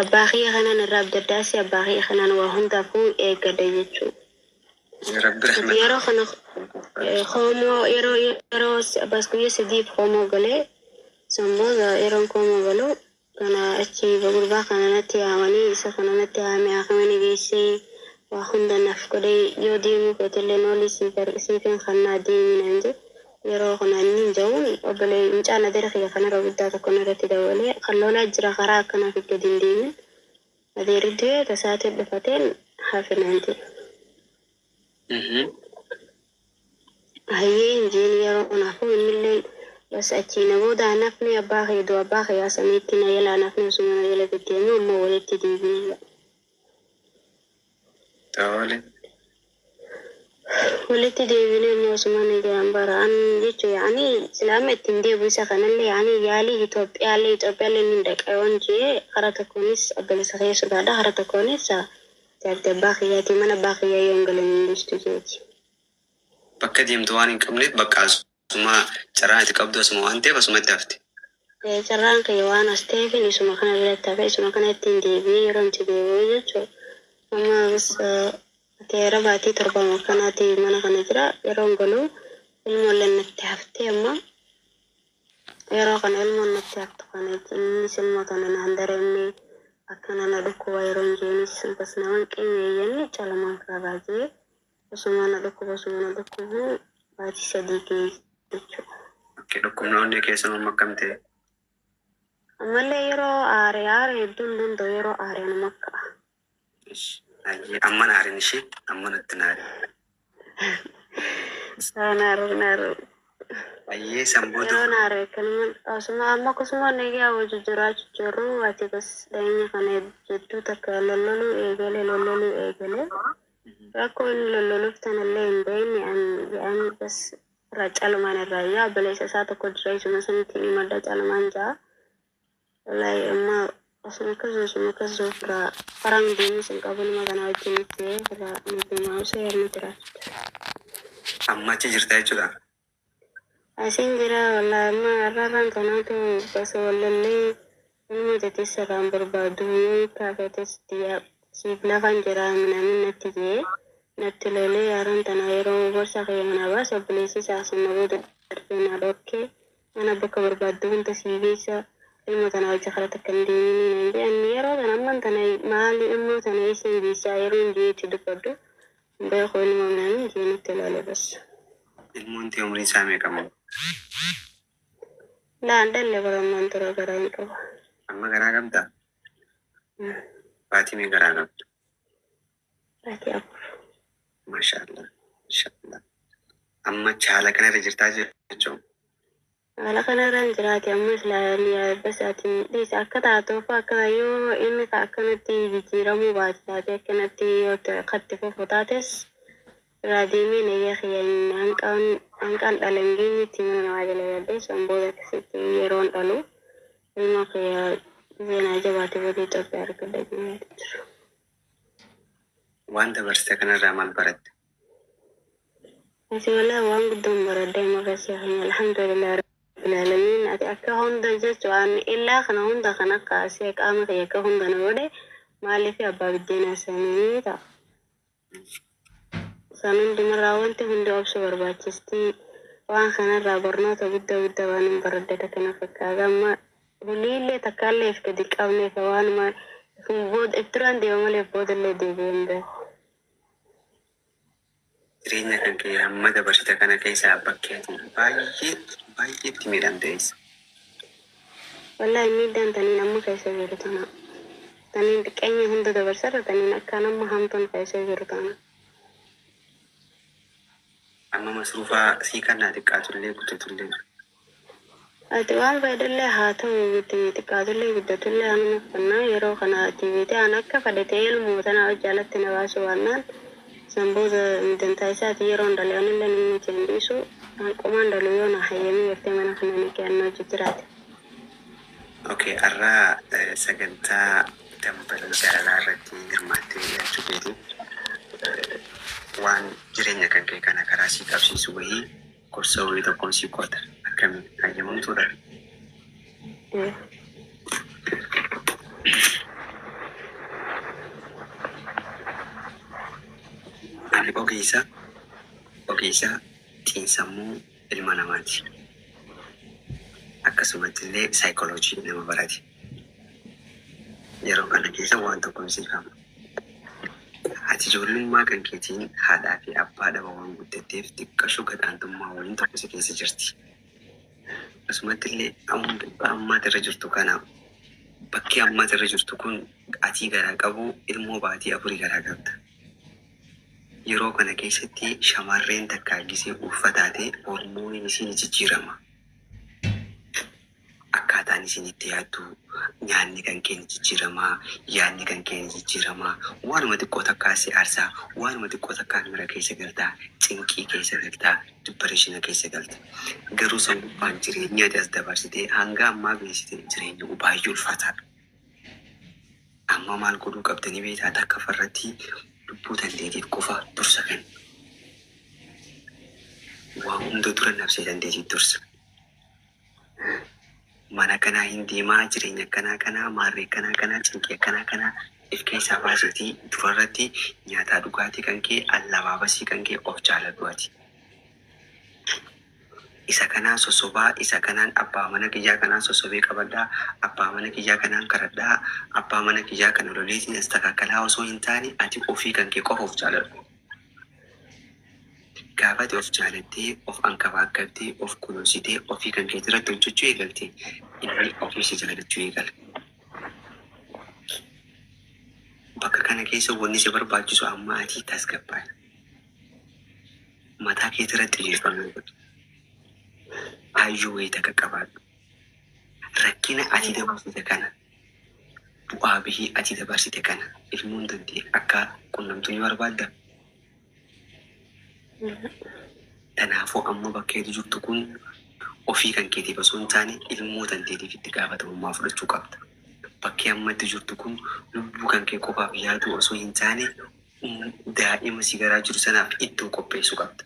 Abbaaxii kanaan irraa abdaddaasi abbaaxii kanaan waa hundaafuu eeggadha jechuudha. Yeroo kana hoomoo yeroo abbas guyyaa sadiif hoomoo galee sambooda yeroon hoomoo galuu kana achi gurbaa kanatti yaamanii isa kanatti yaamee akamanii geessee waa hunda naaf godhee yoo deemuu feetillee noolii siifin kannaa deeminaan jedhe yeroo kana inni ja'uun obbolee mucaan adeera kiyya kanarra guddaa tokko irratti dabalee kan lolaa jira karaa akkanaaf itti gadi hin deemin adeerri du'ee tasaatiin dhufateen hafinaan Hayyee injiin yeroo kanaafuu innillee bas achiina booda nafni abbaa keedoo abbaa kiyyaa saniitti na yalaa nafni osuma na yala deddeemee ammoo walitti deebiinidha. Walitti deebiinee ammoo osuma na jedhan baraan jechuun yaa'anii islaama ittiin deebi'u isa kanallee yaa'anii yaalii Itoophiyaallee ni dhaqayoon jee hara tokkoonis abbalisa keessumaadha hara tokkoonis jaartii abbaa kiyyaatii mana abbaa kiyyaa yoo hin galan hin dhiistu jeeti. Bakka deemtu waan hin qabneef bakka asuma carraan itti qabdu asuma waan ta'eef asuma itti hafte. Carraan kiyya waan as ta'eef isuma kana biratti hafe isuma kana ittiin deebi'ee yeroo itti deebi'u jechuudha. Amma teera baatii torbama kanaati mana kana jira yeroo galuu ilmoollee natti haftee amma yeroo kana ilmoon natti haftu kana innis ilmoo tana naan dareemne akkana na dhukkuba yeroo jeenis bas naman qeenyeeyyanni calamaan karaa jee osuma na dhukkubu baatii sadii jechuudha. Dhukkubnoonni keessa nama akkam ta'e? Ammallee yeroo aare hedduun danda'u yeroo aare nama akka. Amman aarin ishee amman itti naari. Naaru. Ayyee samboota. Yeroo naaru kanuma asuma amma kusuma nagee hawwatu jiraachuu jiru ati bas dhaenya kana jedduu takka lolloluu eegale. Rakkoo inni lolloluuf tanallee hin beekne bas irraa calumaan irraa yaa baleessa isaa tokko jira isuma sanitti ni madda calumaan ja'a. Wallahi amma asuma kasuma irraa faraan deemis hin qabu nama kana wajjin itti irraa nuti maa'usa yeroo jiraachudha. Amma achi jirta jechuudha. Asiin jira wallahi amma irraan kanaatu bas wallallee ilma jettisa kan barbaadu yoo kaafetes siif lafan jira namni natti jee natti lolee yaaran tana yeroo gorsa kiyya mana baasa obboleessi isaa sinna booda darbee na dhokkee mana bakka barbaaddu hunda sii geessa ilma tana wajja kara takka hin deemini jedhan yeroo tana amman tana maali immoo tana isa ibisaa yeroo hin jeetti dubbaddu beeku ilma minaamin jee natti lole bas. Ilmoon ta'e umrii isaa meeqamu? Laan dalle barammaan tura garaa hin qaba. Amma garaa qabdaa? Baatii mee garaa qabdu? Baatii afur. Maashaallah. Amma haala kanarra jirtaa jechuun? Haala kanarra hin jiraate amma islaamii basaatiin dhiisa akka taatuuf akka yoo inni akkanatti jijjiiramuu baate taate akkanatti yoo katti fufu taates raadiimii nayyaa kiyyaan hanqaan dhalangeenyi itti mana namaa jala yaadde sambooda akkasitti yeroon dhalu ilma kiyyaa zeenaa jabaate booda Itoophiyaa argadha jennee jiru. Waan dabarsite kanarraa maal baratte? Ati walaa waan guddoon baradde maqasii keenya alhamdulillah rabbil aalamiin ati akka hunda jechuun illaa kana hunda kana kaasee qaama kiyya akka hunda na godhe maaliif abbaa biddeenaa sanii ta'a. Sanuun dimarraa wanti hundi obsu barbaachisti waan kanarraa barnoota guddaa waan hin baradde kana fakkaata amma huliillee takkaallee fi gadi qabneef waanuma itturaan deema malee boodallee deebi'een beeku. Jireenya kan kee hamma dabarsite kana keessaa bakkeetiin baay'ee itti miidhamteessa. Wallahi miidhaan taniin amma keessa jiru tana. Taniin xiqqeenya hunda dabarsarra taniin akkaan amma hamtuun keessa jiru tana. Amma masruufaa sii kannaa xiqqaatullee guddatullee jiru. Ati waan fayyadallee haa ta'u xiqqaatullee guddatullee amma fannaa yeroo kana tiiviitii aan akka fadhatee ilmoo tana hojjaalatti na baasu waannaan samboota midantaa isaati yeroo dalaganillee inni jendisu hanqumaan dalu yoo na hayyamii gartee mana kana ni kennoo jiraate. Okay, arraa sagantaa dambala jaalalaa irratti hirmaattee jechuu keetii waan jireenya kan kee kana karaa sii qabsiisu wayii gorsa wayii tokkoon sii qoota akkamiin hayyamamtuudha? keessa xiinsammuu ilma namaati. Akkasumatti illee saayikooloojii nama barate. Yeroo kana keessa waan tokko misiifama. Ati ijoollummaa kan keetiin haadhaa fi abbaa dhaba waan guddatteef xiqqashuu gadhaantummaa waliin tokko si keessa jirti. Akkasumatti illee ammaati irra jirtu kana bakki ammaati irra jirtu kun atii garaa qabu ilmoo baatii afurii garaa qabda. Yeroo kana keessatti shamarreen takka gisee uffataatee hormooniin isiin jijjiirama. Akkaataan isin itti yaaddu nyaanni kan keenya jijjiiramaa, yaadni kan keenya jijjiiramaa, waanuma xiqqoo takkaa si aarsaa, waanuma xiqqoo takkaa mira keessa galtaa, cinqii keessa galtaa, dibbareeshina keessa galta. Garuu sammuudhaan jireenya as dabarsitee hanga ammaa geessite jireenya baay'ee ulfaataadha. Amma maal godhuu qabdanii beektaa takka farratti lubbuu dandeetiif qofa dursa kenna. Waan hunda dura nabsee dandeetiif dursa. Mana kanaa hin deemaa jireenya kanaa maarree kanaa cinqee kanaa if keessaa baasetii durarratti nyaataa dhugaatii kan kee allabaabasii kan kee of jaaladhuati. Isa kanaan sosobaa, isa kanaan abbaa mana kiyyaa kanaan sosobee qabadhaa, abbaa mana kiyyaa kanaan karadhaa, abbaa mana kiyyaa kana loleetiin as takakkalaa osoo hin taane ati ofii kan kee qofa of jaaladhu. Gaafati of jaalattee, of ankabaakkattee, of kunuunsitee, ofii kan kee irratti hojjechuu eegalte inni ofii si jaalachuu eegala. Bakka kana keessa wanni si barbaachisu amma ati tasgabbaadha. Mataa kee irratti xiyyeeffannoo godhu. Hayyuu wayii takka qabaadhu. Rakkina ati dabarsite kana, bu'aa bihii ati dabarsite kana ilmoon danda'e akka qunnamtuu ni barbaadda. Kanaafuu amma bakka jirtu kun ofii kan keetiif osoo hin taane ilmoo dandeetiif itti gaafatamummaa fudhachuu qabda. Bakki ammatti jirtu kun lubbuu kan kee qofaaf yaadu osoo hin taane daa'ima si garaa jiru sanaaf ittoo qopheessuu qabda.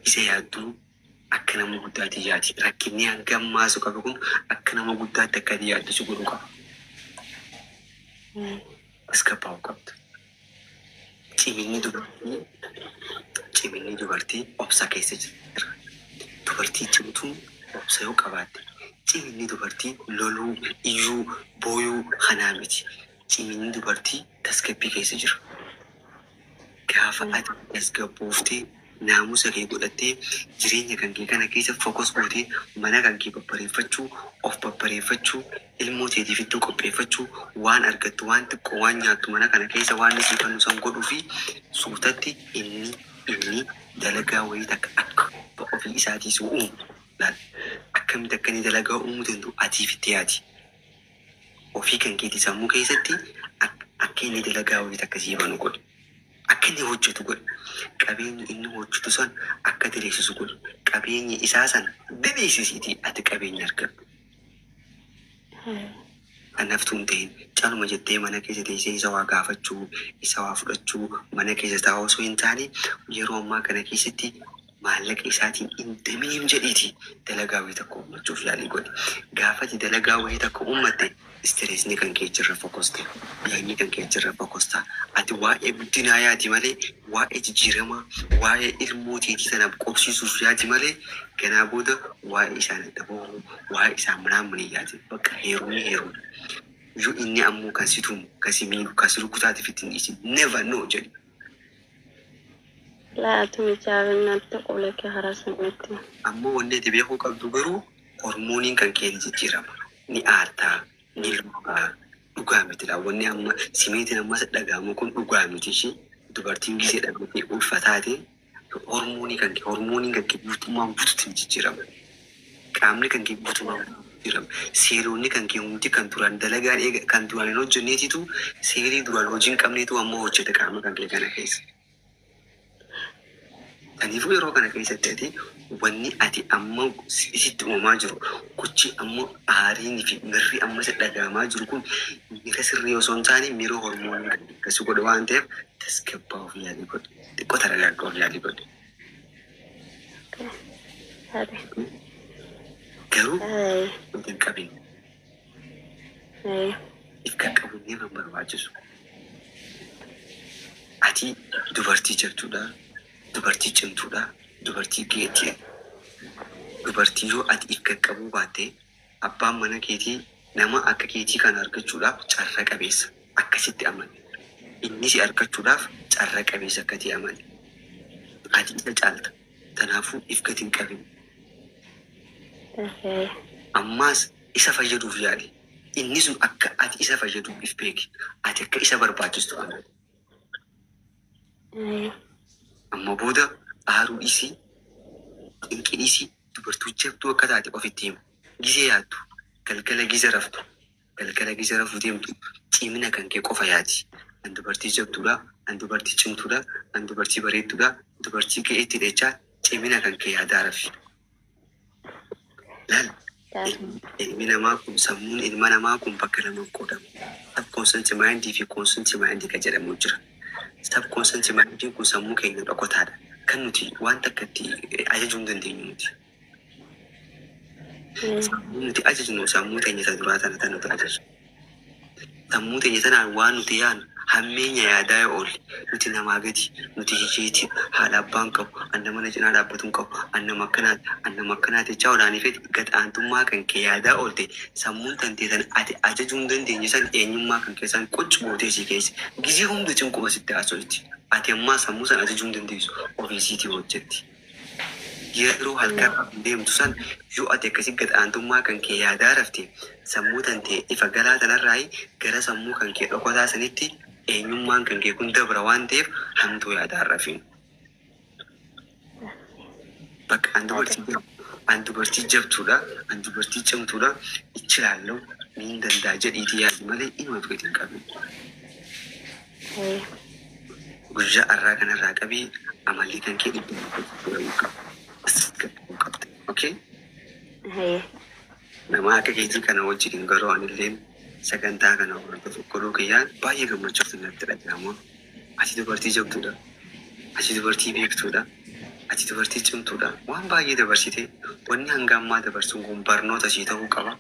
Isa yaadduu akka nama guddaatti yaadi. Rakkinni hanga ammaasu qabu kun akka nama guddaatti akka yaaddu si godhuu qaba. As qabbaa'uu qabda. Ciminni dubartii obsa keessa jira. Dubartii cimtuun obsa yoo qabaatte, ciminni dubartii loluu, iyyuu, booyuu kanaa miti. Ciminni dubartii tasgabbii keessa jira. Gaafa ati tasgabbooftee naamusa kee godhattee jireenya kan kee kana keessa fokus gootee mana kan kee babbareeffachuu, of babbareeffachuu, ilmoo teetiif iddoo qopheeffachuu, waan argattu, waan xiqqoo, waan nyaattu mana kana keessa waan isiifannu san godhuu fi suutatti inni dalagaa wayii takka akka ofii isaatiis uumu. Akkamitti akka inni dalagaa uumuu danda'u atiif itti yaadi. Ofii kan keetii sammuu keessatti akka inni dalagaa wayii takka siifanu godhu. Akka inni hojjetu godhu. Qabeenyi inni hojjetu san akka diriirsisu godhu. Qabeenyi isaa san diriirsisiitii ati qabeenya argadhu. Naftuun ta'in caluma jettee mana keessa teessee isa waa gaafachuu, isa waa fudhachuu, mana keessa taa'uu osoo hin taane yeroo ammaa kana keessatti maallaqa isaatiin indamiin jedhiiti dalagaa wayii takka uummachuuf yaalii godhe. Gaafati dalagaa wayii takka uummatte istireesni kan kee jirra fokoste, yaadni kan kee jirra fokosta. Ati waa'ee guddinaa yaadi malee, waa'ee jijjiiramaa, waa'ee ilmoo teetii sanaaf qobsiisuuf yaadi malee, ganaa booda waa'ee isaan dhaboo, waa'ee isaan manaamanii yaadi. Bakka heeruu. Yoo inni ammoo kan si tumu, kan si miidhu, kan si rukutaatiif ittiin dhiisin never know jedhi. Laatu mijaa'inatti qola kee haraasanitti. Ammoo wanni ati beekuu qabdu garuu hormooniin kan kee ni jijjiirama. Ni aartaa, ni lubbaa, dhugaa mitidha. Wanni amma simeetiin ammas dhagahamu kun dhugaa miti ishee dubartiin gisee dhaabbatee ulfataate hormooniin kan kee guutummaan guutuutti ni jijjiirama. Qaamni kan kee guutummaan jijjiirama. Seeloonni kan kee hundi kan duraan dalagaan kan duraan hin hojjenneetitu seelii duraan hojii hin qabneetu ammoo hojjeta qaama kan kee kana keessa. Kanaafuu yeroo kana keessatti ati wanni ati amma isitti uumamaa jiru kuchi ammoo aariin fi mirri amma isa dhagahamaa jiru kun miira sirrii osoo hin taane miira hormoonii akkasii godhu waan ta'eef tasgabbaa'uuf yaalii godhu. Xiqqoo taragaaggaa'uuf yaalii godhu. Garuu wanti hin qabin. If kan qabu ni barbaachisu. ati dubartii jirtuudha, dubartii cimtuudha, dubartii geetii, dubartii yoo ati if qaqqabuu baatte abbaan mana keetii nama akka keetii kan argachuudhaaf carra qabeessa akkasitti amane. Inni si argachuudhaaf carra qabeessa akkati amane. Ati isa caalta. Kanaafuu if gadi hin qabin. Ammaas isa fayyaduuf yaali. Inni sun akka ati isa fayyaduuf if beeki. Ati akka isa barbaachistu amane. Amma booda aaruu isii, xinqii isii dubartuu jabduu akka taate ofitti himu. Gizee yaaddu, galgala giza raftu, galgala giza rafuu deemtu, cimina kan kee qofa yaati. An dubartii jabduudha, an dubartii cimtuudha, an dubartii bareedduudha, dubartii kee itti dheechaa cimina kan kee yaadaa rafi. Laal, ilmi namaa kun sammuun ilma namaa kun bakka lamaan qoodamu. Subconscious mind fi conscious mind kan jedhamu jira. Subconscious mind kun sammuu keenya dhokotaadha. Kan nuti waan takkatti ajajuu hin dandeenyu nuti. Nuti ajajnu sammuu teenya isa duraa tana nuti ajaju. Sammuu teenya tanaan waan nuti yaanu hammeenya yaadaa yoo oolle nuti namaa gadi nuti hijeeti haala abbaan qabu anna mana cinaa dhaabbatuun qabu annama akkanaati jechaa olaanii fedhi gadhaantummaa kan kee yaadaa oolte sammuun tantee tan ati ajajuu hin dandeenye san eenyummaa kan keessaan qochi bootee si keessa gizee hunda cinquma sitti haasofti. Ati ammaa sammuu san ajajuu hin dandeessu ofiisiitii hojjetti. Yeroo halkan deemtu san yoo ati akkasii gadhaantummaa kan kee yaadaa rafte sammuu tantee ifa galaa tanarraa gara sammuu kan kee dhokotaa sanitti eenyummaan kan kee kun dabra waan ta'eef hamtuu yaadaa rafin. Bakka an dubartii jabtuudha, an dubartii cimtuudha, ichi laallau niin danda'a jedhiitii yaadu malee inni gadi hin qabin. Guyyaa har'aa kanarraa qabee amalli kan kee dhibbuu qaba. Okay? Nama akka keetii kana wajjin garuu anilleen sagantaa kana hordofuu godhuu kiyyaan baay'ee gammachuuf natti dhaga'ama. Ati dubartii jabduudha. Ati dubartii beektuudha. Ati dubartii cimtuudha. Waan baay'ee dabarsite wanni hanga ammaa dabarsuun kun barnoota sii ta'uu qaba.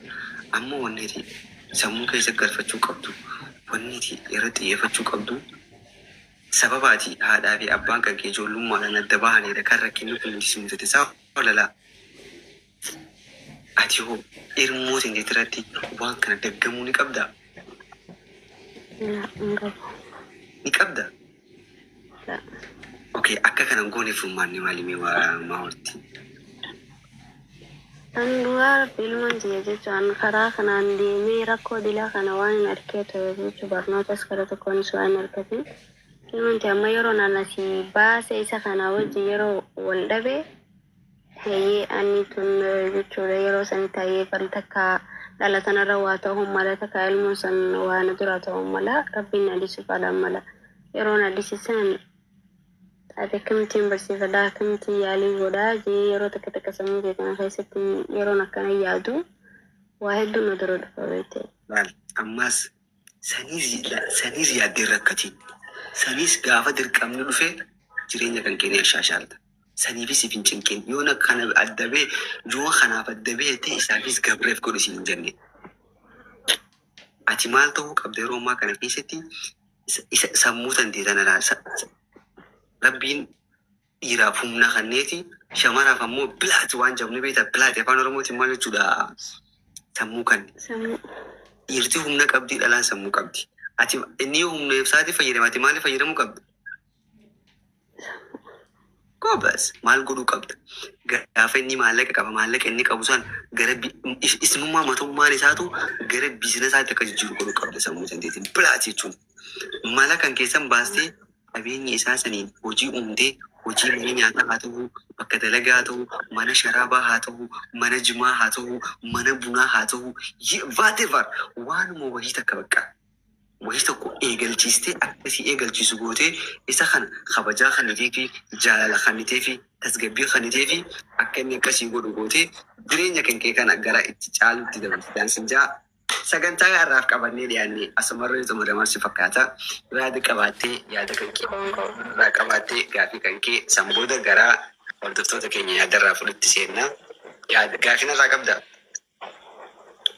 Ammoo wanni sammuu keessa galfachuu qabdu, wanni irratti xiyyeeffachuu qabdu sababaati haadhaa fi abbaan kan kee ijoollummaadhaan adda bahanidha kan rakkinni kun nuti simsate isaa olalaa. Ati hoo hirmoo sindeet irratti waan kana daggamuu ni qabdaa? Ni qabdaa? Okay, akka kanan gooneef maanni maalimee maa horti? Anduar filman jechuun karaa kanaan deemee rakkoo dilaa kana waan hin argee ta'e jechuun barnootas karaa tokkoon waan hin argatin. Ilmanti amma yeroo naannasii baasee isa kana wajji yeroo wal dhabee hayyee ani tun jechuudha yeroo sani ta'ee baltakka dhalatanarra waa ta'uu mala takka ilmoo san waan dura ta'uu mala rabbiin addisuuf ala mala yeroo addisiisan ati akkamitiin barsiifadhaa akkamitiin yaalii godhaa jee yeroo takka sammuu kee kana keessatti yeroon akkana yaadu waa hedduu nu dura dhufa beekte. Ammas saniis yaaddee rakkatiin. Sanis gaafa dirqamni dhufe jireenya kan keenya shaashaalta. Saniifis ifin cinqeen yoona kana addabee yoo kanaaf addabee ta'e isaafis gabreef godhu isin hin jenne. Ati maal ta'uu qabda yeroo ammaa kana keessatti sammuu tantee sana rabbiin dhiiraaf humna kanneeti shamaraaf ammoo bilaati waan jabne beektaa bilaati afaan oromootiin maal jechuudha sammuu kan. Dhiirti humna qabdi dhalaan sammuu qabdi. Ati inni humna ibsaati fayyadama ati maaliif fayyadamuu qabda? Koobas maal godhuu qabda? Gaafa inni maallaqa qaba maallaqa inni qabu san gara ismummaa matummaan isaatu gara biizinesaatti akka jijjiiru godhuu qabda sammuu santeetiin bilaati jechuun. Mala kan keessan baastee qabeenyi isaa saniin hojii uumtee hojii mana nyaataa haa ta'uu bakka dalagaa haa ta'uu mana sharaabaa haa ta'uu mana jimaa haa ta'uu mana bunaa haa ta'uu whatever waanuma wahii takka bakka. Wahii tokko eegalchiistee akkasii eegalchiisu gootee isa kana kabajaa kanitee fi jaalala kanitee fi tasgabbii kanitee fi akka inni akkasii godhu gootee jireenya kan kee kana gara itti caalutti dabalsitaan sinjaa sagantaa irraaf qabannee dhiyaannee asumarra ituma damarsi fakkaata yaada qabaattee yaada kan kee irraa qabaattee gaafii kan kee sanbooda garaa hordoftoota keenya yaada irraa fudhatti seennaa gaafii irraa qabdaa.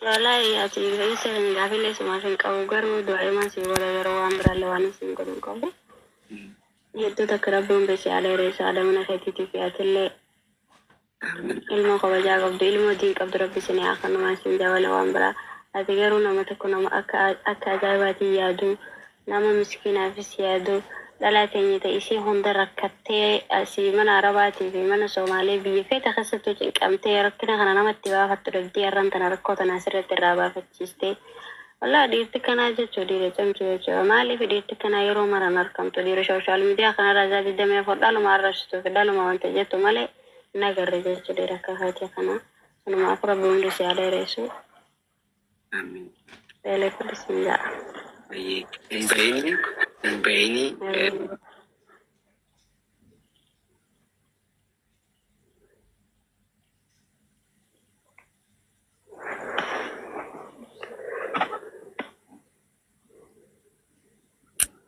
Wallahi ati isa gaafii leessumaa hin qabu garuu du'aa himaa si wala yeroo waan biraallee waan isin godhu hin qabu. hedduu takka rabbiin bashee aleera isaa adamana keetiitii fi atillee ilmoo kabajaa qabdu ilmoo diin qabdu rabbi isin haa kanumaan isin jabala waan biraa ati garuu nama tokko nama akka ajaa'ibaatiin yaadu nama miskiinaafis yaadu dhalaa teenya ta'e isii hunda rakkattee asii mana arabaatii fi mana soomaalee biyya feeta keessattuu cinqamtee rakkina kana namatti baafattu dhabdii har'aan tana rakkoo tana asirratti irraa baafachiistee walaa dhiirti kanaa jechuu dhiira cimtuu jechuudha maaliif dhiirti kanaa yeroo maran argamtu dhiira sooshaal miidiyaa kanarraa zaati damee afur dhaluma arrabsituu fi dhaluma wanta jettu malee nagarre jechuu dhiira akka haati kanaa sanumaaf rabbi hundi si aleereessu beelee fudhisin ja'a. Baini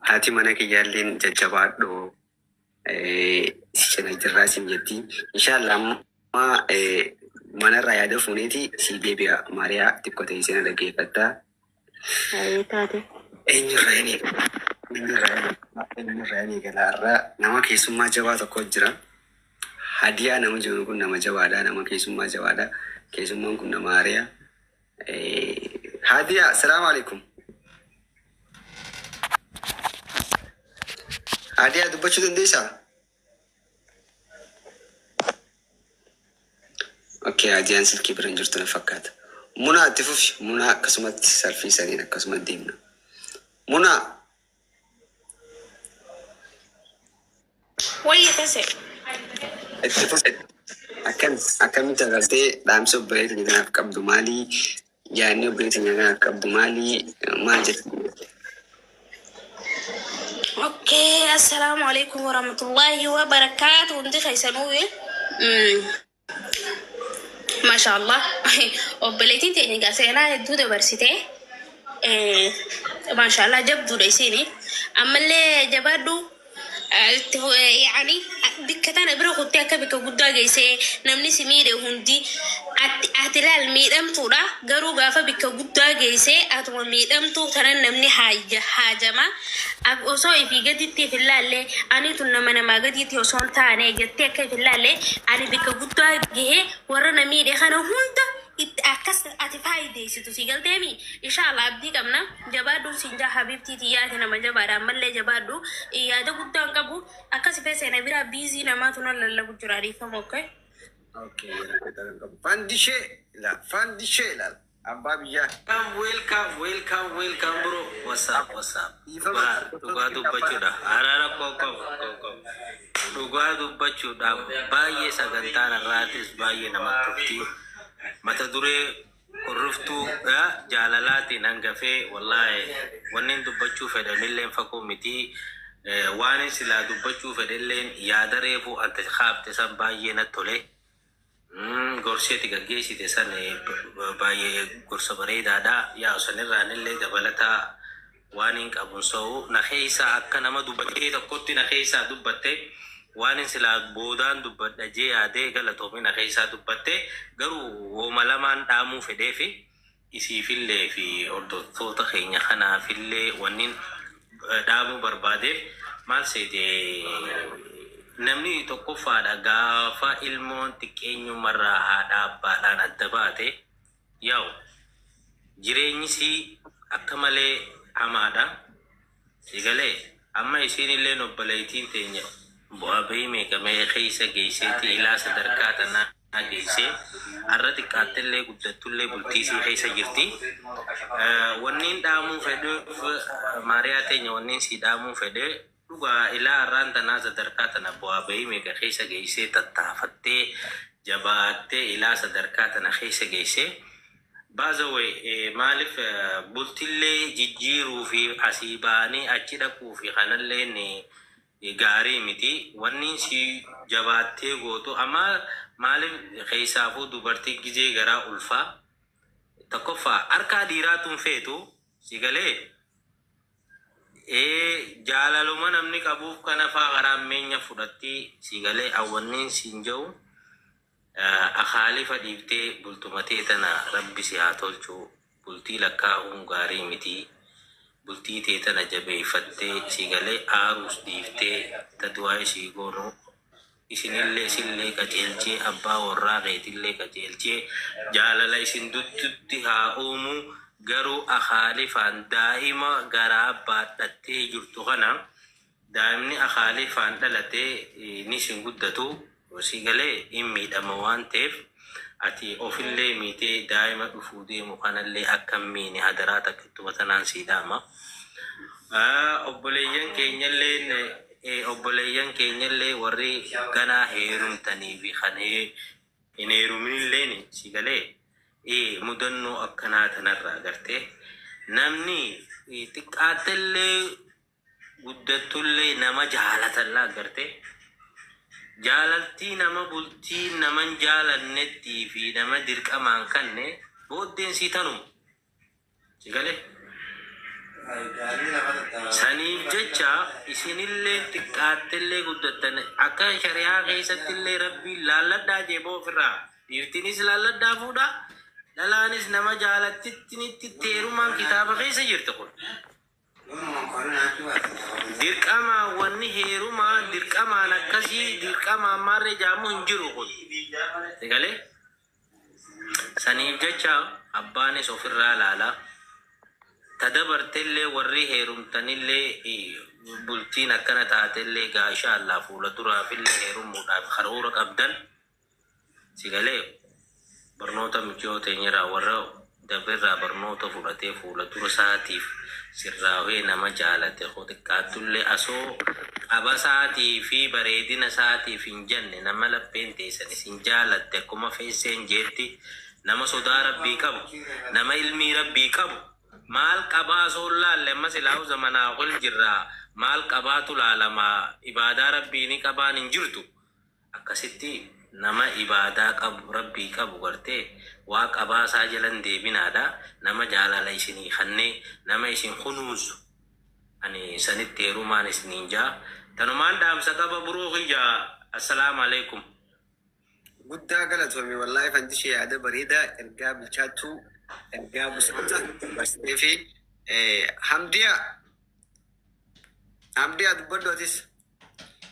hati mana kiyyaalleen jajjabaadhu ishana jirraa sin jetti inshallah amma manarraa yaada fuuneeti si deebi'a maariyaa xiqqoo ta'e isin dhaggeeffattaa. Taate. Eenyurraanii galaarraa nama keessummaa jabaa tokko jira. Hadiyaa nama jiru kun nama jabaadha. Nama keessummaa jabaadha. Keessummaan kun nama Maariyaa. Hadiyaa, assalaamu alaikum. Hadiyaa dubbachuu dandeessaa? Okay, Hadiyaan silkii bira hin jirtu na fakkaata. Munaa itti fufi. Munaa akkasumatti salfii saniin akkasumatti deemna. Munaa. Wayya tase. Itti fufi. Akkamitti agartee dhaamsa obboleettii kanaaf qabdu maalii? Yaadni obboleettii kanaaf qabdu maalii? Maal jettu? Okay, assalamu alaikum warahmatullahi wabarakatuh. Undi khaysanuwi. Mashallah. Obboleettiin teenya egaa seenaa hedduu dabarsitee mashallah jabduu dha isini. Ammallee jabaadhu yani bikka tana bira kuttee akka bikka guddaa geessee namni si miidhe hundi ati laal miidhamtuudha. Garuu gaafa bikka guddaa geessee atuma miidhamtuu tanan namni haajama. Osoo ifii gaditti ifillaallee ani tun nama gaditti osoo hin taane jettee akka ifillaallee ani bikka guddaa gahee warra na miidhe kana hunda akkas ati faayideessitu si galteemi. Inshallah abdii qabna. Jabaadhu sinjaa habibtiiti yaate nama jabaadha. Ammallee jabaadhu yaada guddaa hin qabu. Akkas feesee bira biizii namaatu nan lallabu jira ariifama okay. Okay, Fandishe la. Abba biyya. Welcome bro. What's up? Dhugaa dubbachuudha. Araara qoqqob. Dhugaa dubbachuudha. Baay'ee sagantaan irraatis baay'ee nama tufti. Mata duree qorruftuu jaalalaatiin hangafee wallahi wanneen dubbachuu fedhanillee fakoo miti. Waan silaa dubbachuu fedhanillee yaada reefuu ante qaabte san baay'ee natti tole. Gorseeti gaggeessite san baay'ee gorsa bareedaadha. Yaa sanirraanillee dabalataa waan hin qabun sa'u na keessa akka nama dubbattee tokkotti na keessa dubbatte waan silaa boodaan dubbadha jee yaadee galatoomii na keessa dubbatte garuu wooma lamaan dhaamuu fedhee fi isiifillee fi hordoftoota keenya kanaafillee wannin dhaamuu barbaadeef maal seete namni tokkoffaadha gaafa ilmoon xiqqeenyumarraa haadha abbaadhaan adda baate yaa'u jireenyisii akka malee hamaadha. Sigalee amma isiinillee obboleettiin teenya bu'aa bahii meeqamee keessa geesseeti ilaa sadarkaa tanaa geessee har'a xiqqaattillee guddattullee bultiisii keessa jirti. Wanniin dhaamuu fedhe maariyaa teenya wanniin si dhaamuu fedhe dhugaa ilaa har'aan tanaa sadarkaa tana bu'aa bahii meeqa keessa geessee tattaafattee jabaattee ilaa sadarkaa tana keessa geessee baazawee maaliif bultillee jijjiiruu fi asii baanii achi dhaquu fi kanallee gaarii miti. Wanni si jabaattee gootu amma maaliif keessaafuu dubartii gizee garaa ulfaa tokkoffaa harkaa dhiiraatuun feetu sigalee jaalaluma namni qabuuf kana faa garaa meenya fudhatti sigalee awwanniin siin jiru akhaalifa dhiiftee bultumatee tana rabbi si haa tolchu bultii lakkaa'uun gaarii miti. bultii tee tana jabeeffattee si galee aarus dhiiftee tadu'aa ishii goonuu isinillee isillee qajeelchee abbaa warraa keetillee qajeelchee jaalala isin duttutti haa uumu. Garuu akaalifaan daa'ima garaa baadhattee jirtu kana daa'imni akaalifaan dhalatee ni sin guddatu si galee hin miidhama waan ta'eef ati ofillee miitee daa'ima dhufuu deemu kanallee akka miini hadaraa takkittuma tanaan sii dhaama. Obboleeyyan keenyallee warri ganaa heerumtanii fi kan hin heeruminillee si galee mudannoo akkanaa tanarraa agartee namni xiqqaatellee guddattullee nama jaalatallaa agartee jaalaltii nama bultii naman jaalannettii fi nama dirqamaan kanne booddeen sii tanuma si galee saniif jecha isinillee xiqqaattellee guddattan akka shari'aa keessattillee rabbiin laalladhaa jeeboo ofirraa dhiirtinis laalladhaa fuudha dhalaanis nama jaalattitti teerumaan kitaaba keessa jirti kun dirqamaa wanni heerumaa dirqamaan akkasii dirqamaan maarree jaamu hin jiru kun galee saniif jecha abbaanis ofirraa laalaa tadabartellee warri heerumtanillee bultiin akkana taatellee gaasha allaa fuula duraafillee heerumuudhaaf karoora qabdan si galee barnoota michoo teenyarraa warra dabirraa barnoota fudhatee fuula dura isaatiif sirraawee nama jaalate xiqqaattullee asoo qaba isaatii fi bareedina isaatiif hin jenne nama lapheen teessanis hin jaalatte akkuma feesseen jeetti nama sodaa rabbii qabu nama ilmii rabbii qabu maal qabaa soon laalle amma silaa'u zamanaa ol jirraa maal qabaatu laalamaa ibaadaa rabbiini qabaan hin jirtu akkasitti nama ibaadaa qabu rabbii qabu gartee waa qabaa isaa jalan deebinaadha nama jaalala isinii kannee nama isin kunuunsu ani sanitti heerumaan isiniin jaa tanumaan dhaamsa qaba buruu kiyyaa assalaamu alaikum. Guddaa galatoomii wallaahi fandishee yaada bareedaa ergaa bilchaattuu ergaa busata barsiisee fi hamdiyaa dubbadootis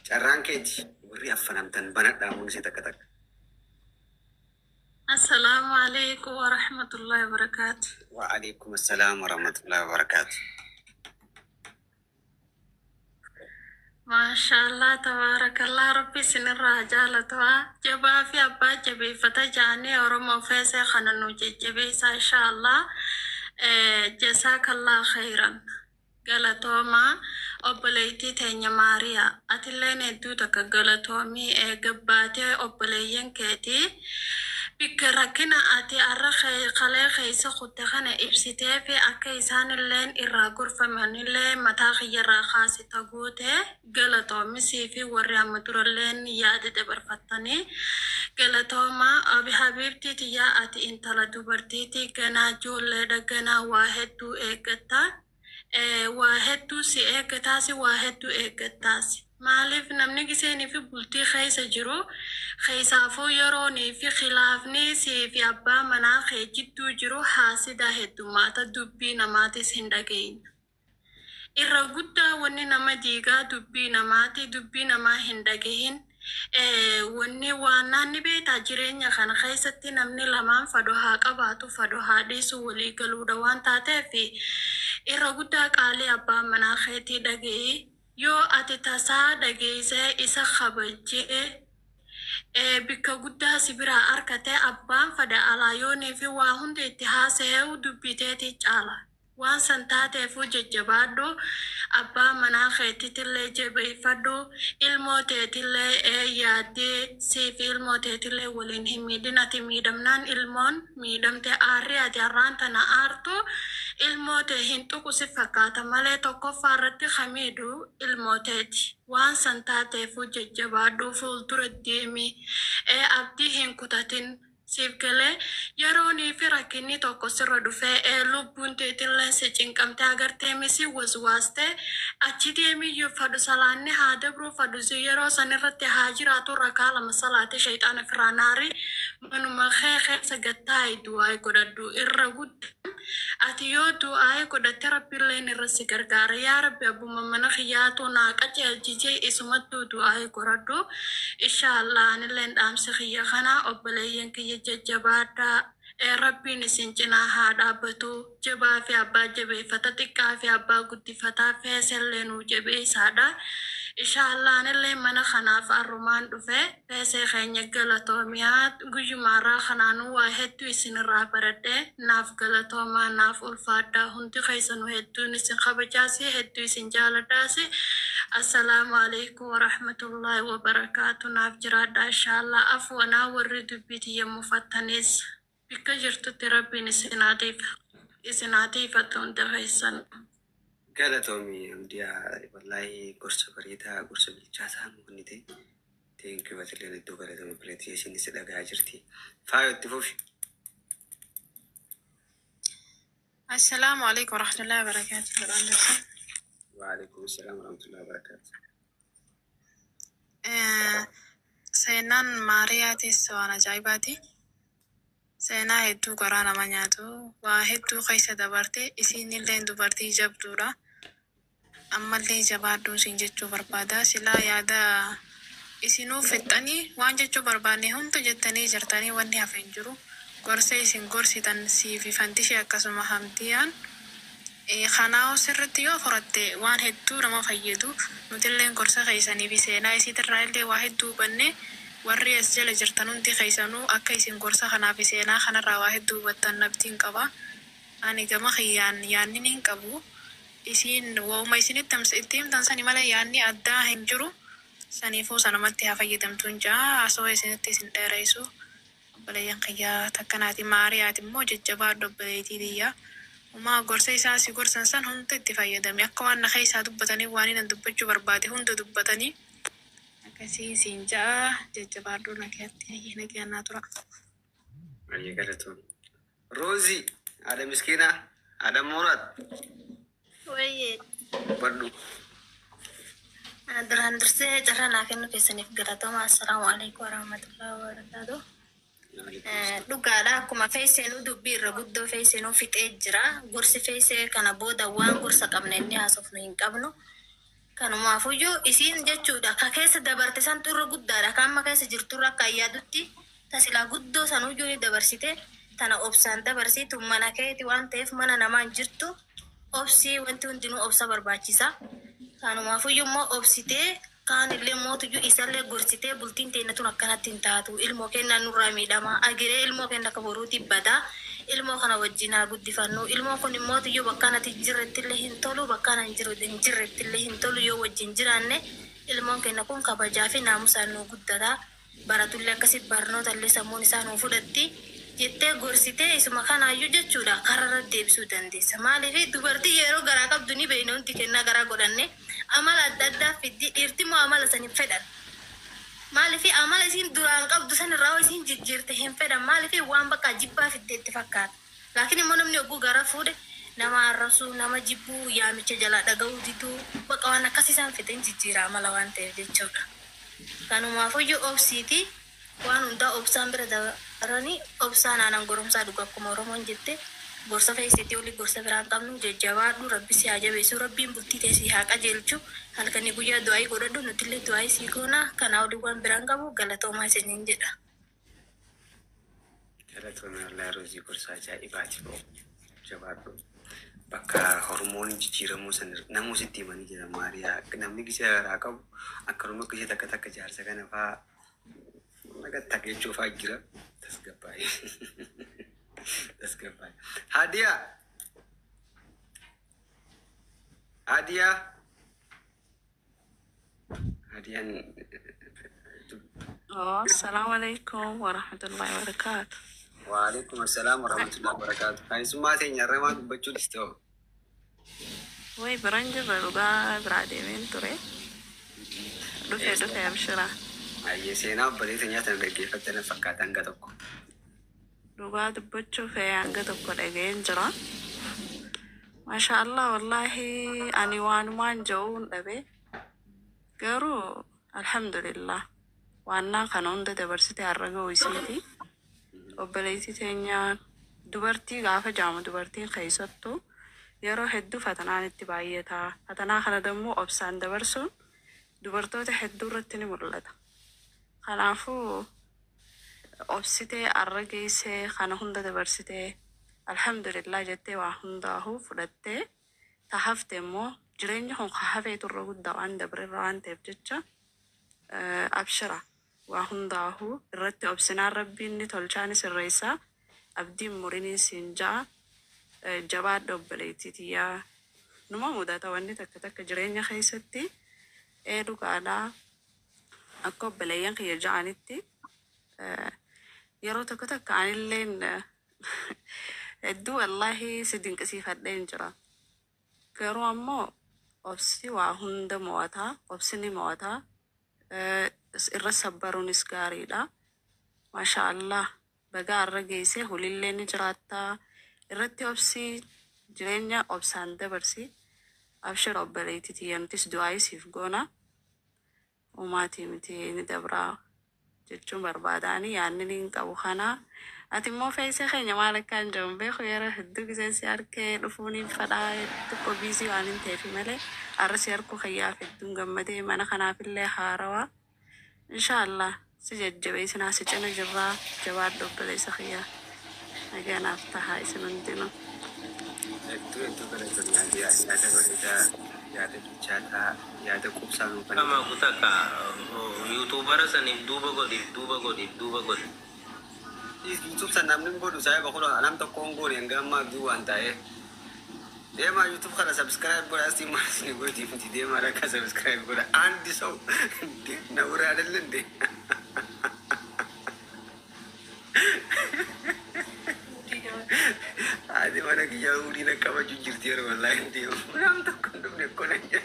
carraan keeti warri affanamtan banadhaa munisee takka takka. Assalamu alaikum wa rahmatullahi wa barakatuh. Wa alaikum assalam wa rahmatullahi wa barakatuh. Mashallah tabarakallah rabbi sinirraa jaalatawaa jabaa fi abbaa jabeeffata jaanii oromoo feesee kana nu jajjabeessaa inshaallah jasaakallah khayran galatoomaa obboleettii teenya maariyaa atilleen hedduu takka galatoomii gabbaatee obboleeyyan keetii bikka rakkina ati arra qalee keessa kutte kana ibsitee fi akka isaanilleen irraa gorfamanillee mataa kiyyarraa kaasita guute galatoomisii fi warri amma duralleen yaada dabarfattanii galatooma abi habiibtii tiyyaa ati intala dubartiitii ganaa ijoolleedha ganaa waa hedduu eeggatta waa hedduu si eeggataasi waa hedduu eeggattaasi maaliif namni giseenii fi bultii keessa jiru keessaafuu yeroonii fi khilaafni fi abbaa manaa kee jidduu jiru haasida heddummaata dubbii namaatis hin dhageenye. Irra guddaa wanni nama diigaa dubbii namaati dubbii namaa hin dhageenye. Wanni waan naanni beetaa jireenya kana keessatti namni lamaan fadho haa qabaatu fadho haa dhiisu walii galuudha waan taateef irra guddaa qaalii abbaa manaa keetii dhagee yoo ati tasaa dhageessee isa kabajee bikka guddaa si biraa arkate abbaan fada alaayoonii fi waa hundi itti haasa'ee dubbiteeti caala. Waan san taateefuu jajjabaadhu abbaa manaa keetitillee jabeeffadhu ilmoo teetillee yaaddee siif ilmoo teetillee waliin hin miidhin ati miidhamnaan ilmoon miidhamte aarri ati har'aan tana aartu ilmoo tee hin tuqu si fakkaata malee tokkoffaa irratti hamiidhu ilmoo teeti. Waan san taateefuu jajjabaadhu fuuldura deemi abdii hin kutatin. Siif galee yeroonii fi rakkinni tokko sirra dhufee lubbuun teetillee si cinqamte agartee misi waswaaste achi deemiyyuu fadhu salaanni haa dabru fadhu yeroo san irratti haa jiraatu rakaa lama salaate shayxaana firaanaari manuma keessa gattaa du'aa godhadhu irra guddaan ati yoo du'aa godhatte rabbiillee irra si gargaara. Yaa Rabbi abbuma mana kiyyaatu naa qajeelchitee isumattuu du'aa godhadhu. Inshaallah anillee dhaamsi kiyya kana obboleeyyan kiyya jajjabaadhaa. Rabbiin isin cinaa haa dhaabbatu. Jabaa fi abbaa jabeeffata, xiqqaa fi abbaa guddifataa feesellee nuu jabeessaadha. Inshaallah anillee mana kanaaf arrumaan dhufe feesee keenya galatoomiyaa guyyumaarraa kanaanuu waa hedduu isinirraa baradhe naaf galatoomaa naaf ulfaadhaa hundi keessanuu hedduun isin kabajaasi hedduu isin jaaladhaasi. Assalaamu alaikum warahmatullahi wabarakaatu. Naaf jiraadha inshaallah afwanaa warri dubbitii yommuu fattanis bikka jirtutti rabbiin isinaatiifatu hunda keessan. Galatoomii hundiyaa wallaahi gorsa bareedaa gorsa bilchaataa nu kennite. Teenkii batilleen iddoo galatoomii bileetii isinis dhagaa jirti. Faayo itti fufi. Assalamu alaikum warahmatullahi wabarakatuh. Waalaikum salam warahmatullahi wabarakatuh. Seenaan Maariyaatis waan ajaa'ibaati. Seenaa hedduu garaa nama nyaatu. Waa hedduu keessa dabarte isinillee dubartii jabduudha. Ammallee jabaadhuu isin jechuu barbaada. Silaa yaada isinuu fixxanii waan jechuu barbaanne hunda jettanii jirtanii wanni hafe hin jiru. Gorsa isin gorsitan siifi fantishee akkasuma hamdiyaan. Kanaa sirriitti yoo furatte waan hedduu nama fayyadu. Nutilleen gorsa keessanii fi seenaa isiitirraa illee waa hedduu banne warri as jala jirtan hundi keessanuu akka isin gorsa kanaa fi seenaa kanarraa waa hedduu hubattan nabtiin qaba. Ani gama kiyyaan yaanni hin qabu. Isin wauma isinitti himtan sani malee yaanni addaa hin jiru. Saniifuu sanumatti haa fayyadamtuun jaa asoo isinitti isin dheereessu. Obboleeyyan kiyyaa takkanaati Maariyaati immoo jajjabaadhu obboleettii biyyaa. Uma gorsa isaa si gorsan san hunda itti fayyadame. Akka waan na keessaa dubbatanii waan inni dubbachuu barbaade hunda dubbatanii. Akkasii siin jaa jajjabaadhu nageenyaa tura. Baay'ee galatoomii. Roozii haadha miskiinaa haadha Muraad. Wayye. Badhu. Duraan dursee carraa naa kennu keessaniif galatooma. Assalaamu alaikum warahmatullahi wabarakatuh. Dhugaadha akkuma feeseenuu dubbii irra guddoo feeseenuu fixee jira. Gorsi feesee kana booda waan gorsa qabna inni haasofnu hin qabnu. Kanumaafuyyuu isiin jechuudha ka keessa dabarte san turre guddaadha. Ka amma keessa jirturra akka yaadutti tasilaa guddoo sanuyyuu ni dabarsite. Tana obsaan dabarsitu mana keeti waan ta'eef mana namaan jirtu. Obsii wanti hundinuu obsa barbaachisa. Kanumaafuyyuu immoo obsitee kaan illee mootuyyuu isallee gorsitee bultiin teennatuun akkanatti hin taatu. Ilmoo kennaa nurraa miidhama. Agiree ilmoo kenna akka boruuti badaa. Ilmoo kana wajjinaa guddifannu. Ilmoo kun immootuyyuu bakka nati jirrettillee hin tolu. Bakka nan jirrettillee hin tolu yoo wajjin jiraanne. Ilmoon kenna kun kabajaa fi naamusaan nuu guddata. Baratullee akkasitti barnoota illee sammuun isaa nuu fudhatti. Jettee gorsitee isuma kanaayyuu jechuudha kararra deebisuu dandeessa. Maaliif dubartii yeroo garaa qabdu ni beekna hundi kennaa garaa godhanne amala adda addaa fiddi dhiirti moo amala saniin fedhan. Maaliif amala isiin duraan qabdu sanirraa isiin jijjiirte hin fedhan. Maaliif waan bakka jibbaa fiddeetti fakkaata. Laakiin immoo namni oguu gara fuudhe nama arrabsuu nama jibbuu yaamicha jalaa dhaga'uu diduu bakka waan akkasii isaan fedhan jijjiira amala waan ta'eef jechuudha. Kanumaafuyyuu obsiiti waan hundaa obsaan bira dabaranii obsaan aanan goromsaa dhuga akkuma Oromoon jette gorsa feesitii olii gorsa biraan qabnu jajjabaadhu rabbi si haa jabeessu rabbiin bultii teessii haa qajeelchu halkanii guyyaa du'aayii godhadhu nutillee du'aayii sii goona kanaa olii waan biraan qabu galatoomaa isiniin jedha. Galatoomii wallaahi Roozii gorsa ajaa'ibaati ba'u jabaadhu. Bakka hormoon jijjiiramuu san namuu sitti himanii jira Maariyaa namni gisee garaa qabu akkanuma gisee takka jaarsa kana fa'aa naga tageechuu fa'aa jira tasgabbaa'ee. Tasgabbaa'ee. Hadiyaan. Assalamu alaikum warahmatullahi wabarakatuh. Waalaikum assalam warahmatullahi wabarakatuh. Kan semua saya nyari mah baju di situ. Way beranja baruga berademen ture. Dufe abshira. Ayah saya nak beli ternyata lagi fatana fakatan enggak toko. Duga dubbachu fe anga tokko dhageen jira. Masha Allah wallahi ani waanumaan ja'uun dhabe. Garuu alhamdulillah waannaa kana hunda dabarsite har'a ga'u isiiti. Obboleettii teenya dubartii gaafa jaamu dubartiin keessattuu yeroo hedduu fatanaan itti baay'ata. Fatanaa kana dammoo obsaan dabarsuun dubartoota hedduu irratti ni mul'ata. Kanaafuu obsitee arra geessee kana hunda dabarsitee alhamdulillah jettee waa hundaahuu fudhattee tahafte immoo jireenya kun hafee turre guddaa waan dabreerra waan ta'eef jecha abshira waa hundaahuu irratti obsinaan rabbiin ni tolchaan sirreessaa abdiin murinii siin ja'a jabaadha obboleettitiyyaa numa mudata wanni takka jireenya keessatti dhugaadhaa akka obboleeyyan kiyya ja'anitti yeroo takka anilleen hedduu wallahi si dinqisiifadheen jira. Garuu ammoo obsi waa hunda mo'ataa, obsini mo'ataa, irra sabbaruunis gaariidha. Masha Allah bagaa arra geessee hulillee ni jiraattaa. Irratti obsi jireenya obsaan dabarsi. Abshira obboleettitiyya nutis du'aayii siif goona. Umaatii miti ni dabraa jechuun barbaadaani yaadni ni qabu kanaa. Ati immoo feesee keenya maal akkaan jiran beeku yeroo hedduu giseensi harkee dhufuuniin fadhaa xiqqoo biisii waan hin ta'eef malee arsi harkuu kiyyaaf hedduun gammadee mana kanaafillee haarawaa. Inshaallah si jajjabeessinaa si cina jirraa jabaadha obboleessa kiyyaa. Naganaaf tahaa isin hundinuu. Hedduu bareedaa yaada bareedaa yaada bilchaataa yaada qubsaa nuu Kama kutaka YouTubera saniif duuba godhi. YouTube sana namni godhu saya bakula anam tokko ngori ngama du antae dema YouTube kana subscribe goda asti masini godi futi dema raka subscribe goda andi so na ura adallende adi mana ki ya uri na kama jujirti ero wallahi ndi nam tokko ndumne konanya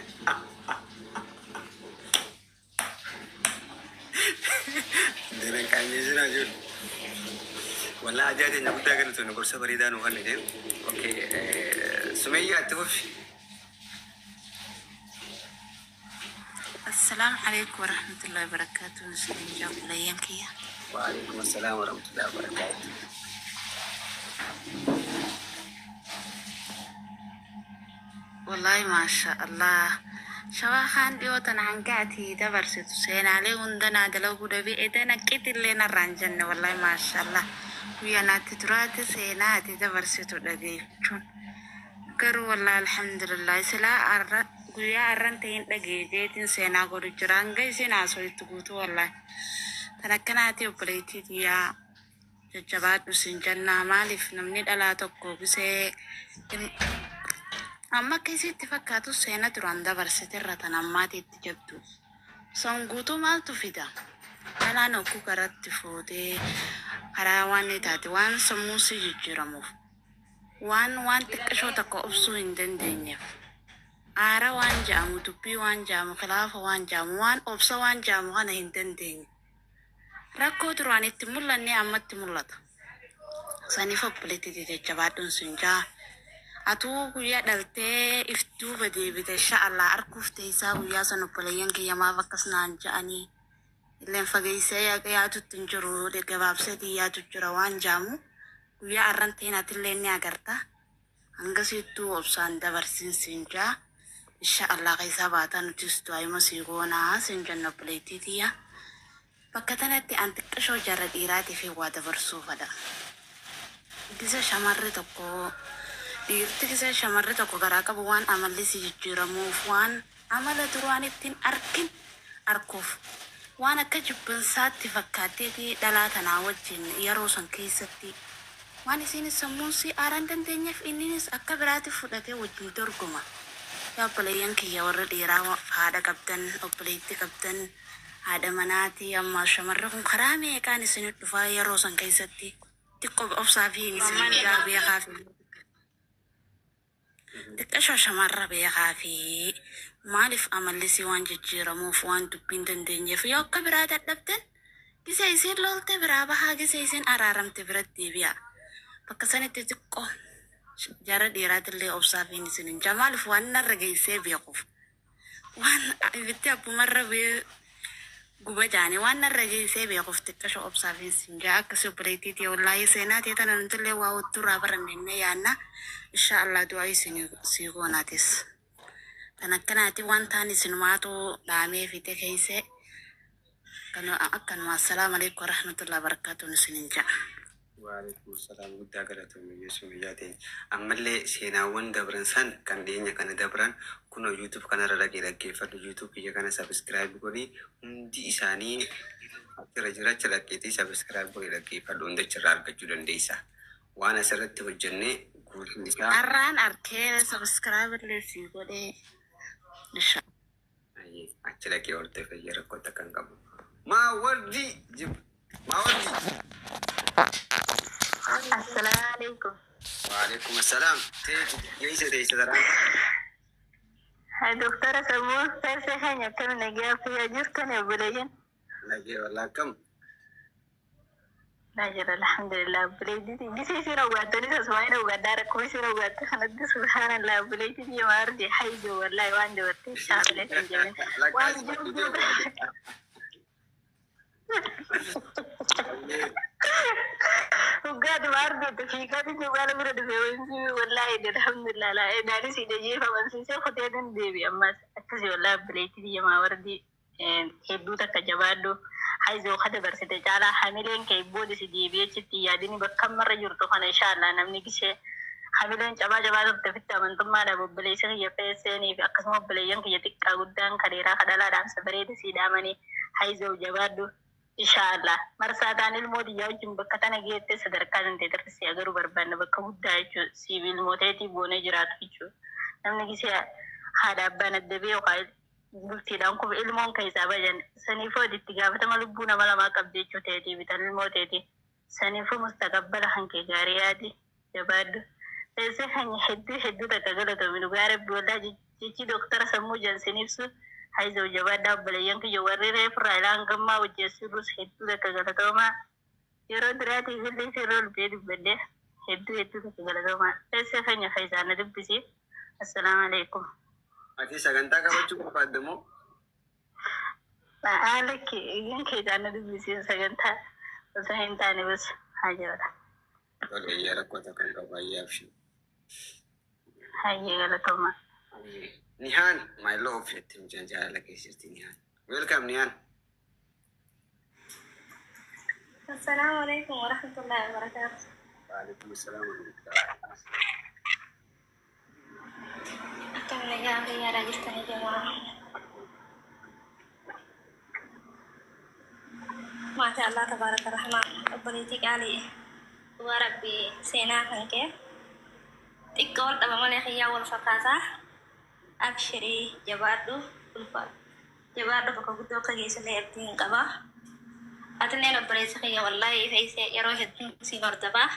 dene kanye jina jud والله عجاتي انك كنت قلت انه قرصه بريدان وغني اوكي سمية توفي. السلام عليكم ورحمة الله وبركاته. مسلم جواب الأيام كيا. وعليكم السلام ورحمة الله وبركاته. والله ما شاء الله شوا خان ديوتن عن قاتي دبرست سين عليه وندنا دلو دبي إدنا كت اللي نرانجن والله ما شاء الله ويا ناتي سيناتي دبرست دقيقون كرو والله الحمد لله سلا أرى ويا أرنتين دقيقتين سينا قولي جران جاي سينا سوي تقولوا والله تنكناتي وبريتي يا جبات وسنجنا مالف نمني دلا تقو بسه amma keessatti fakkaatu seena duraan dabarsite irra tan ammaatti itti jabdu. Son guutuu maaltu fida? Alaan okkuu karatti fuutee karaa waan taate waan sammuu si jijjiiramuuf waan xiqqashoo takka obsuu hin dandeenyeef aara waan jaamu dubbii waan jaamu khilaafa waan jaamu waan obsa waan jaamu kana hin dandeenye. Rakkoo duraan itti mul'anne ammatti mul'ata. Saniif obboleetti jajjabaadhuun sun jaa. Atu kuya dalte iftu bade bide Allah arkuf teisa kuya sanu pelayan ke yama vakas nanja ani ilen fagaise ya tutunjuru de kebabse dia tujurawan jamu kuya arrantena tilene agarta anga situ opsan da versin sinja Allah kaisa batan tustu ay masigona sinja no pleti dia pakatanati antik sho jarad irati fi wada versu fada bisa shamarre toko Dirti kisah shamarre tokko garaa qabu waan amalli si jijjiiramuuf waan amala duraan ittiin arkin arkuuf waan akka jibbansaatti fakkaatteeti dhalaa tanaa wajjin yeroo san keessatti waan isinis sammuun si aaraan dandeenyeef inninis akka biraatti fudhatee wajjin dorgoma. Yaa obboleeyyan kiyya warra dhiiraa haadha qabdan obboleetti qabdan haadha manaati amma shamarre kun karaa meeqaan isinit dhufaa yeroo san keessatti xiqqoo obsaa fi isin gaabee kaafi. Xiqqashoo shamarra beekaa fi maaliif amalli si waan jijjiiramuuf waan dubbiin dandeenyeef yoo akka biraa dadhabdan gisa isin lolte biraa bahaa gisa isin araaramte biratti deebi'a. Bakka sanitti xiqqoo jara dhiiraatillee obsaa fi isin hin jaa maaliif waan narra geessee beekuuf waan ibitti abbumarra guba jaani waan narra geessee beekuuf xiqqasho obsaafin sinjaa akkasii obboleettiitii wallaahi seenaa teetana nutullee waa utturraa barannenne yaanna insha Allah du'aa isin sii goonaatis kan akkanaati waan taan isinumaatu dhaamee fite keeyse akkanuma assalaamu alaikum warahmatullahi wabarakatuh isinin ja'a. Waalaikum salam guddaa galatoomii Yesuus biyyaate. Ammallee seenaawwan dabran san kan dhiyeenya kana dabran kunoo YouTube kanarra dhaggeeffadhu. YouTube kiyya kana subscribe godhi hundi isaanii irra jiracha dhaqeetii subscribe godhi dhaggeeffadhu hunda achirraa argachuu dandeessa. Waan asirratti hojjennee guutuun isaa. Arraan arkee subscribe illee sii godhee. Achi dhaqee hortee fayyee rakkoota kan qabu. Maawardi jib maawardi. Assalamualaikum. Waalaikumsalam. Geessa teessa daraan. Hai dokter semua, saya hanya kan negara diajurkan ya boleh. Lagi wala kam. Najar alhamdulillah boleh di sisi rawat tadi sesuai rawat darah kau sisi rawat karena itu subhanallah boleh di dia mardi haijo wallahi wanda wati shablet jamin. Ugat mardi tu fika di juga lebih dari sewensi wallahi alhamdulillah lah dari sini je kawan sisi khotiya dan dewi amma akasi wallahi boleh di dia mardi hedu tak kajabado. Haizo kada barsite jala hamilen kay bodi si dibe citti yadini bakkam marra jurto kana inshallah namni gise hamilen jaba ta fitta man tumma da bobbele sai ya fese ni akasmo bobbele yanka ya tikka guddan kadira kadala dan sabare da si damani haizo jabadu inshallah marsa tanil modi yawjin bakka tana gette sadarkan te tarsi agaru barbanna bakka gudda yacho civil moteti bone jiratu yacho namni gise hada bana dabe o kai bulti dan ko ilmon kai sabajan sani fo ditti gafata malubuna mala ma qabde choteti bitan moteti sani fo mustaqbal hanke gariyadi jabad sai hanya heddu da kagala to min gare bola ji doktor samu jan sinifsu haizo jabada bala yanki yo warre fra ilan gamma wajje sirus heddu da kagala to ma yero drati gilli sirol bedi bedde heddu da kagala to ma sai hanya faizana dubbisi assalamu alaikum. Ati sagantaa qabachuu barbaaddamoo? Alaki yanke jana dubbisiin sagantaa osoo hin taane bas haa jirudha. Tole yaa rakkoota kan qabu ayyaaf shi. Hayyee galatoomaa. Nihaan my love jetti mucaan jaalala keessatti Nihaan. Welcome Nihaan. Assalamu alaikum warahmatullahi wabarakatuh. Waalaikumsalam warahmatullahi. Akkana yaa jirtanii jamaa. Masha Allah tabaraka rahman. Obboleettii qaalii waa rabbi seenaa kan kee xiqqoo wal dhaba malee xiyyaa wal fakkaataa abshirii jabaadhu ulfaadhu jabaadhu bakka guddoo akka geessallee abdiin qaba. Atilleen obboleettii xiyya wallaahi fe'isee yeroo hedduu si hordofaa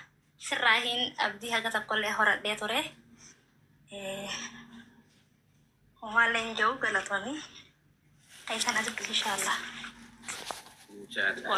sirraahiin abdii haga tokkollee horadhee ture. Walen jauh galatoni. Kaisana tu inshallah. Inshallah.